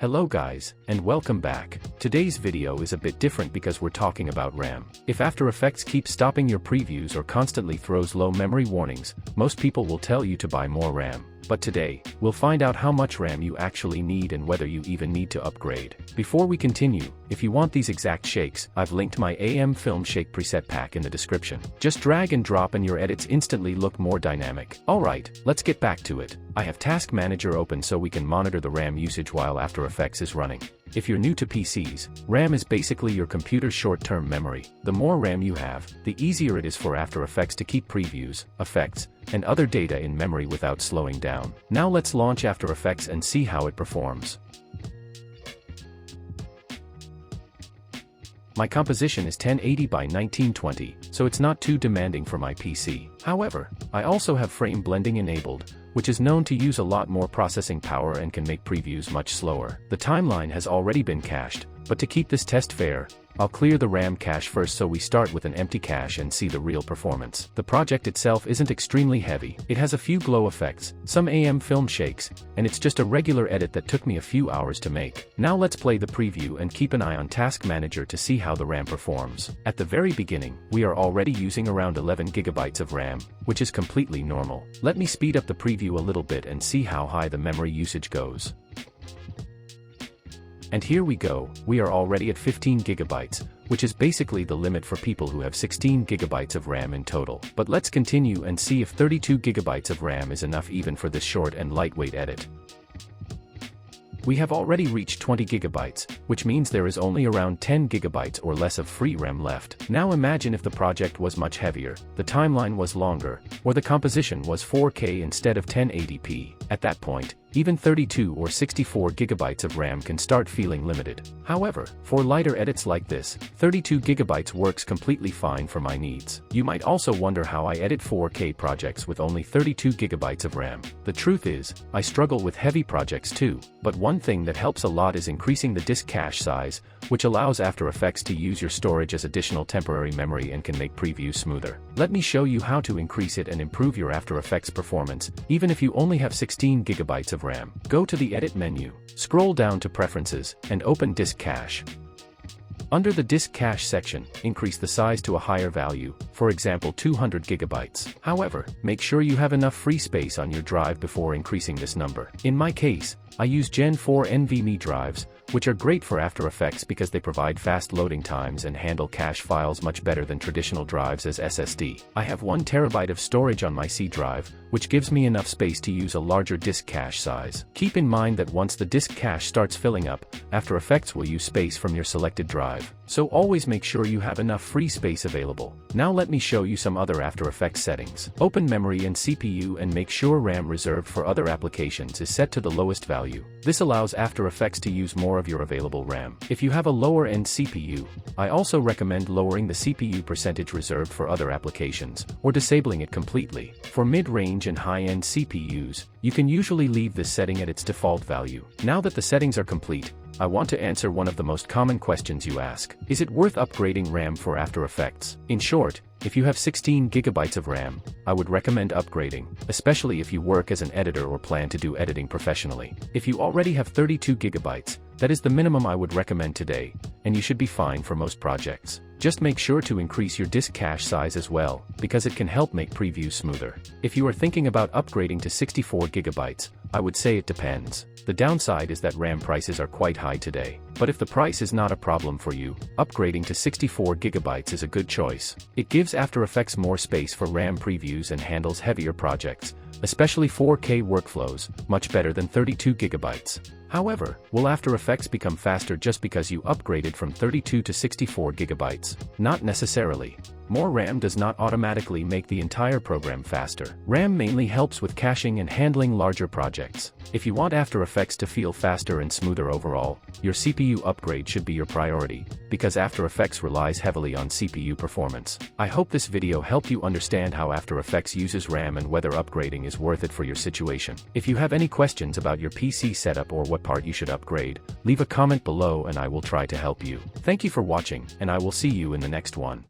Hello guys, and welcome back. Today's video is a bit different because we're talking about RAM. If After Effects keeps stopping your previews or constantly throws low memory warnings, most people will tell you to buy more RAM. But today, we'll find out how much RAM you actually need and whether you even need to upgrade. Before we continue, if you want these exact shakes, I've linked my AM Film Shake preset pack in the description. Just drag and drop and your edits instantly look more dynamic. Alright, let's get back to it. I have Task Manager open so we can monitor the RAM usage while After Effects is running. If you're new to PCs, RAM is basically your computer's short-term memory. The more RAM you have, the easier it is for After Effects to keep previews, effects, and other data in memory without slowing down. Now let's launch After Effects and see how it performs. My composition is 1080 by 1920, so it's not too demanding for my PC. However, I also have frame blending enabled, which is known to use a lot more processing power and can make previews much slower. The timeline has already been cached, but to keep this test fair, I'll clear the RAM cache first so we start with an empty cache and see the real performance. The project itself isn't extremely heavy. It has a few glow effects, some AM film shakes, and it's just a regular edit that took me a few hours to make. Now let's play the preview and keep an eye on Task Manager to see how the RAM performs. At the very beginning, we are already using around 11 GB of RAM, which is completely normal. Let me speed up the preview a little bit and see how high the memory usage goes. And here we go, we are already at 15 GB, which is basically the limit for people who have 16 GB of RAM in total. But let's continue and see if 32 GB of RAM is enough even for this short and lightweight edit. We have already reached 20 GB, which means there is only around 10 GB or less of free RAM left. Now imagine if the project was much heavier, the timeline was longer, or the composition was 4K instead of 1080p. At that point, even 32 or 64 GB of RAM can start feeling limited. However, for lighter edits like this, 32 GB works completely fine for my needs. You might also wonder how I edit 4K projects with only 32 GB of RAM. The truth is, I struggle with heavy projects too, but one thing that helps a lot is increasing the disk cache size, which allows After Effects to use your storage as additional temporary memory and can make previews smoother. Let me show you how to increase it and improve your After Effects performance, even if you only have 16 GB of RAM. Go to the Edit menu, scroll down to Preferences, and open Disk Cache. Under the Disk Cache section, increase the size to a higher value, for example 200 GB. However, make sure you have enough free space on your drive before increasing this number. In my case, I use Gen 4 NVMe drives, which are great for After Effects because they provide fast loading times and handle cache files much better than traditional drives as SSD. I have 1 TB of storage on my C drive, which gives me enough space to use a larger disk cache size. Keep in mind that once the disk cache starts filling up, After Effects will use space from your selected drive, so always make sure you have enough free space available. Now let me show you some other After Effects settings. Open Memory and CPU and make sure RAM reserved for other applications is set to the lowest value. This allows After Effects to use more of your available RAM. If you have a lower-end CPU, I also recommend lowering the CPU percentage reserved for other applications, or disabling it completely. For mid-range and high-end CPUs, you can usually leave this setting at its default value. Now that the settings are complete, I want to answer one of the most common questions you ask. Is it worth upgrading RAM for After Effects? In short, if you have 16 GB of RAM, I would recommend upgrading, especially if you work as an editor or plan to do editing professionally. If you already have 32 GB, that is the minimum I would recommend today, and you should be fine for most projects. Just make sure to increase your disk cache size as well, because it can help make previews smoother. If you are thinking about upgrading to 64 GB, I would say it depends. The downside is that RAM prices are quite high today. But if the price is not a problem for you, upgrading to 64 GB is a good choice. It gives After Effects more space for RAM previews and handles heavier projects, especially 4K workflows, much better than 32 GB. However, will After Effects become faster just because you upgraded from 32 to 64 GB? Not necessarily. More RAM does not automatically make the entire program faster. RAM mainly helps with caching and handling larger projects. If you want After Effects to feel faster and smoother overall, your CPU upgrade should be your priority, because After Effects relies heavily on CPU performance. I hope this video helped you understand how After Effects uses RAM and whether upgrading is worth it for your situation. If you have any questions about your PC setup or what part you should upgrade, leave a comment below and I will try to help you. Thank you for watching, and I will see you in the next one.